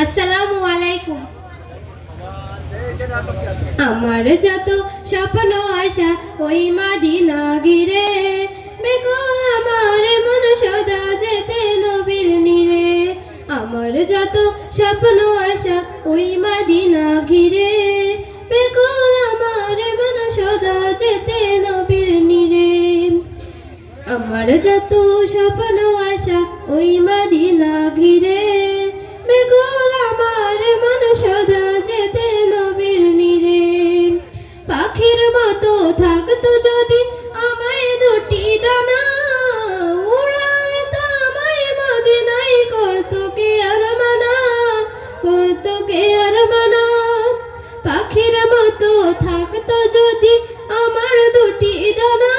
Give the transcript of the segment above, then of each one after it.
আসসালামু আলাইকুম। আমার যত স্বপ্ন আশা ওই মদিনা ঘিরে, বেকুল আমার মন সদা যেতে নবীর নিরে। আমার যত স্বপ্ন আশা ওই মদিনা ঘিরে, বেকুল আমার মন সদা যেতে নবীর নিরে। আমার যত স্বপ্ন আশা ওই মদিনা ঘিরে, বেকুল আমার মন সদা যেতে নবীর নিরে। পাখির মতো থাকতো যদি আমায় দুটি ডানা, উড়ালে তো আমায় মদিনায় করতো কে আর মানা, করতো কে আর মানা। পাখির মতো থাকতো যদি আমার দুটি ডানা,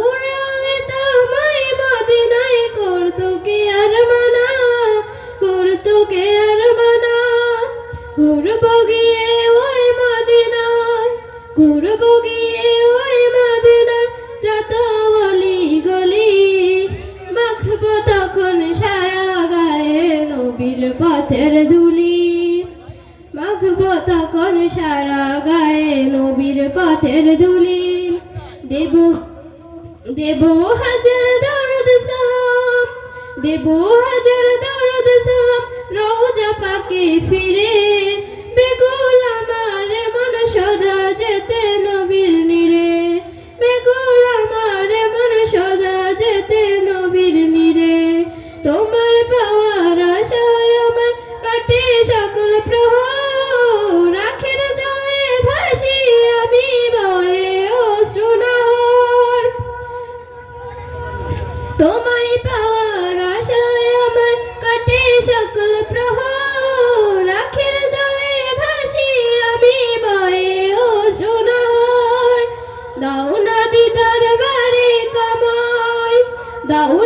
উড়ালে তো আমায় মদিনায় করতো কে আর মানা, করতো কে আর মানা। ঘুরবো গিয়ে ওই মদিনায়, ঘুরবো গিয়ে ওই মদিনায় যত গলি গলি, মাখবো তখন সারা গায়ে নবীর পথের ধুলি, মাখবো তখন সারা গায়ে নবীর পথের ধুলি। দেব দেব হাজার দরুদ সালাম, দেব হাজার দরুদ সালাম রওজা পাকে ফিরে, বেকুল আমার মন সদা যেতে নবীর নিরে, বেকুল আমার মন সদা যেতে নবীর নিরে। তোমার পাওয়ার আশায় আমার কাটে সকল প্রহর, আখের জলে ভাসি আমি বয়ে অশ্রু নহর। তোমায় পাওয়ার আশায় আমার কাটে সকল প্রহর, আখের জলে ভাসি আমি বয়ে অশ্রু নহর। দাও না দিদার বারে কামাই, দাও